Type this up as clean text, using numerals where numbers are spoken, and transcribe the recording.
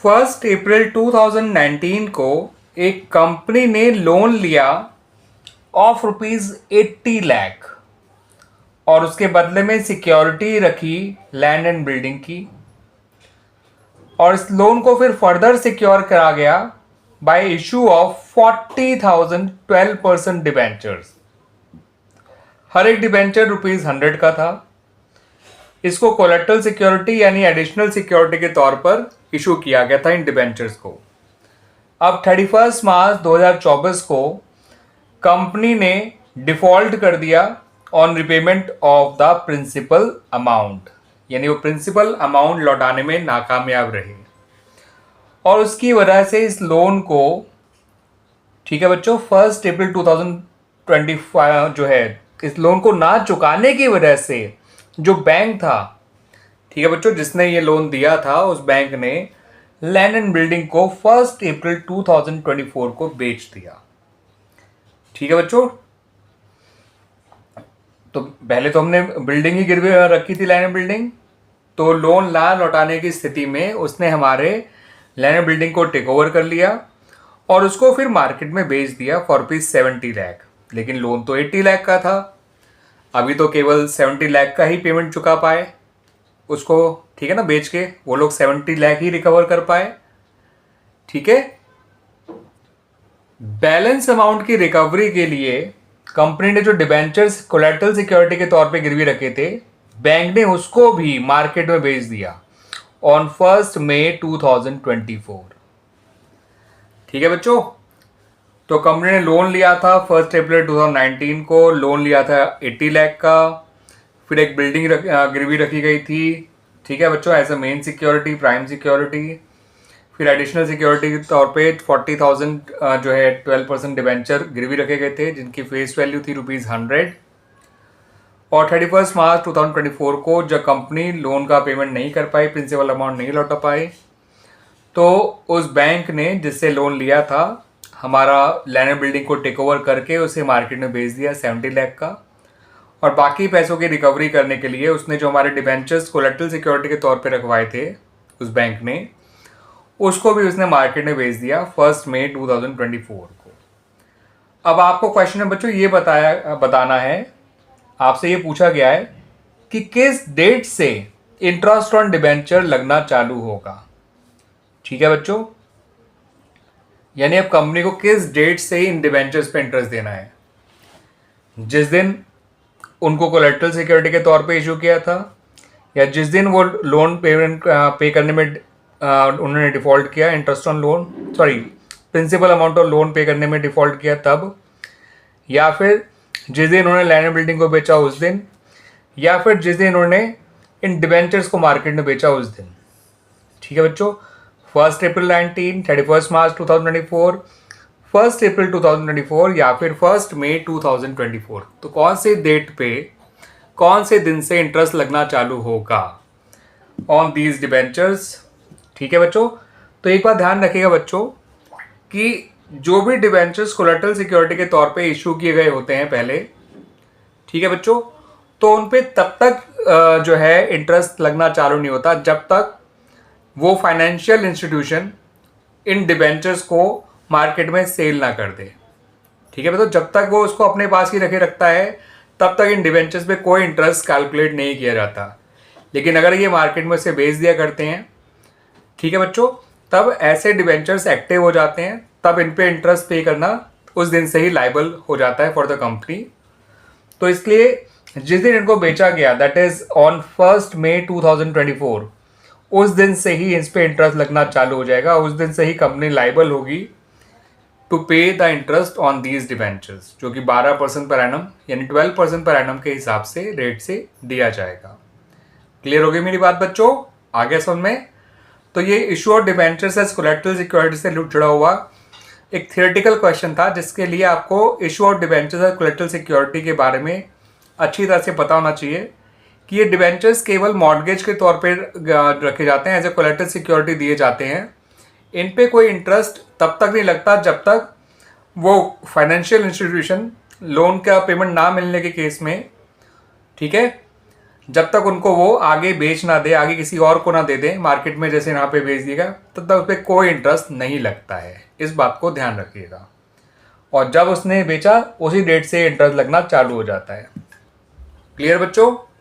1 अप्रैल 2019 को एक कंपनी ने लोन लिया ऑफ ₹80 लाख और उसके बदले में सिक्योरिटी रखी लैंड एंड बिल्डिंग की, और इस लोन को फिर फर्दर सिक्योर करा गया बाय इशू ऑफ 40,000 12% डिबेंचर्स। हर एक डिबेंचर ₹100 का था। इसको कोलेटरल सिक्योरिटी यानी एडिशनल सिक्योरिटी के तौर पर इशू किया गया था इन डिबेंचर्स को। अब 31 मार्च 2024 को कंपनी ने डिफॉल्ट कर दिया on repayment of the principal amount, यानी वो प्रिंसिपल अमाउंट लौटाने में नाकामयाब रहे, और उसकी वजह से इस लोन को, ठीक है बच्चों, 1 अप्रैल 2025 जो है, इस लोन को ना चुकाने की वजह से जो बैंक था, ठीक है बच्चों, जिसने ये लोन दिया था, उस बैंक ने लैंड एंड बिल्डिंग को 1 अप्रैल 2024 को बेच दिया। ठीक है बच्चों, तो पहले तो हमने बिल्डिंग ही गिरवी रखी थी, लैंड एंड बिल्डिंग, तो लोन ना लौटाने की स्थिति में उसने हमारे लैंड एंड बिल्डिंग को टेक ओवर कर लिया और उसको फिर मार्केट में बेच दिया फॉर ₹70 लाख। लेकिन लोन तो 80 लाख का था, अभी तो केवल 70 लाख का ही पेमेंट चुका पाए उसको, ठीक है ना, बेच के वो लोग 70 लाख ही रिकवर कर पाए। ठीक है, बैलेंस अमाउंट की रिकवरी के लिए कंपनी ने जो डिबेंचर्स कोलेटरल सिक्योरिटी के तौर पे गिरवी रखे थे, बैंक ने उसको भी मार्केट में बेच दिया ऑन 1 मई 2024। ठीक है बच्चों, तो कंपनी ने लोन लिया था 1 अप्रैल 2019 को, लोन लिया था 80 लाख का, फिर एक बिल्डिंग गिरवी रखी गई थी, ठीक है बच्चों, as a main security, prime security, फिर एडिशनल सिक्योरिटी के तौर पे 40,000 जो है 12% डिबेंचर गिरवी रखे गए थे, जिनकी फेस वैल्यू थी ₹100। और 31 मार्च 2024 को जब कंपनी लोन का पेमेंट नहीं कर पाई, प्रिंसिपल अमाउंट नहीं लौटा पाई, तो उस बैंक ने जिससे लोन लिया था हमारा लैंड एंड बिल्डिंग को टेक ओवर करके उसे मार्केट में बेच दिया 70 लाख का, और बाकी पैसों की रिकवरी करने के लिए उसने जो हमारे डिबेंचर्स कोलेटरल सिक्योरिटी के तौर पे रखवाए थे उस बैंक ने, उसको भी उसने मार्केट में बेच दिया 1 मई 2024 को। अब आपको क्वेश्चन में बच्चों ये बताना है, आपसे ये पूछा गया है कि किस डेट से इंटरेस्ट ऑन डिबेंचर लगना चालू होगा। ठीक है बच्चों, यानी अब कंपनी को किस डेट से इन डिबेंचर्स पे इंटरेस्ट देना है। जिस दिन उनको कोलेटरल सिक्योरिटी के तौर पे इशू किया था, या जिस दिन वो लोन पेमेंट पे करने में उन्होंने डिफॉल्ट किया, interest on loan, sorry, principal amount of loan pay करने में डिफॉल्ट किया तब, या फिर जिस दिन उन्होंने लैंड एंड बिल्डिंग को बेचा उस दिन, या फिर जिस दिन उन्होंने इन डिबेंचर्स को मार्केट में बेचा उस दिन। ठीक है बच्चों, 1 अप्रैल 19, 31 मार्च 2024, 1 अप्रैल 2024 या फिर 1 मई 2024। तो कौन से डेट पे, कौन से दिन से इंटरेस्ट लगना चालू होगा ऑन दीज डिबेंचर्स। ठीक है बच्चों, तो एक बात ध्यान रखिएगा बच्चों कि जो भी डिबेंचर्स कोलेटरल सिक्योरिटी के तौर पे इशू किए गए होते हैं पहले, ठीक है बच्चों, तो उन पे तब तक जो है इंटरेस्ट लगना चालू नहीं होता जब तक वो फाइनेंशियल इंस्टीट्यूशन इन डिबेंचर्स को मार्केट में सेल ना कर दे। ठीक है बच्चों, जब तक वो उसको अपने पास ही रखे रखता है तब तक इन डिबेंचर्स पे कोई इंटरेस्ट कैलकुलेट नहीं किया जाता। लेकिन अगर ये मार्केट में से बेच दिया करते हैं, ठीक है बच्चों, तब ऐसे डिबेंचर्स एक्टिव हो जाते हैं, तब इन पे इंटरेस्ट पे करना उस दिन से ही लायबल हो जाता है फॉर द कंपनी। तो इसलिए जिस दिन इनको बेचा गया, दैट इज ऑन 1 मई 2024, उस दिन से ही इस पे इंटरेस्ट लगना चालू हो जाएगा, उस दिन से ही कंपनी लायबल होगी टू पे the interest on these debentures, जो कि 12% पर एनम यानी 12% पर एनम के हिसाब से रेट से दिया जाएगा। क्लियर हो गई मेरी बात बच्चों, आगे समझ में। तो ये issue of debentures as collateral security से जुड़ा हुआ एक थियोरेटिकल क्वेश्चन था, जिसके लिए आपको issue of debentures as collateral security के बारे में अच्छी तरह से पता होना चाहिए कि ये डिबेंचर्स केवल मॉर्गेज के तौर पे रखे जाते हैं, एज ए कोलेटरल सिक्योरिटी दिए जाते हैं। इन पे कोई इंटरेस्ट तब तक नहीं लगता जब तक वो फाइनेंशियल इंस्टीट्यूशन लोन का पेमेंट ना मिलने के केस में, ठीक है, जब तक उनको वो आगे बेच ना दे, आगे किसी और को ना दे दे मार्केट में, जैसे यहाँ पे बेच दिएगा, तब तक उस पर कोई इंटरेस्ट नहीं लगता है। इस बात को ध्यान रखिएगा। और जब उसने बेचा उसी डेट से इंटरेस्ट लगना चालू हो जाता है। क्लियर बच्चों?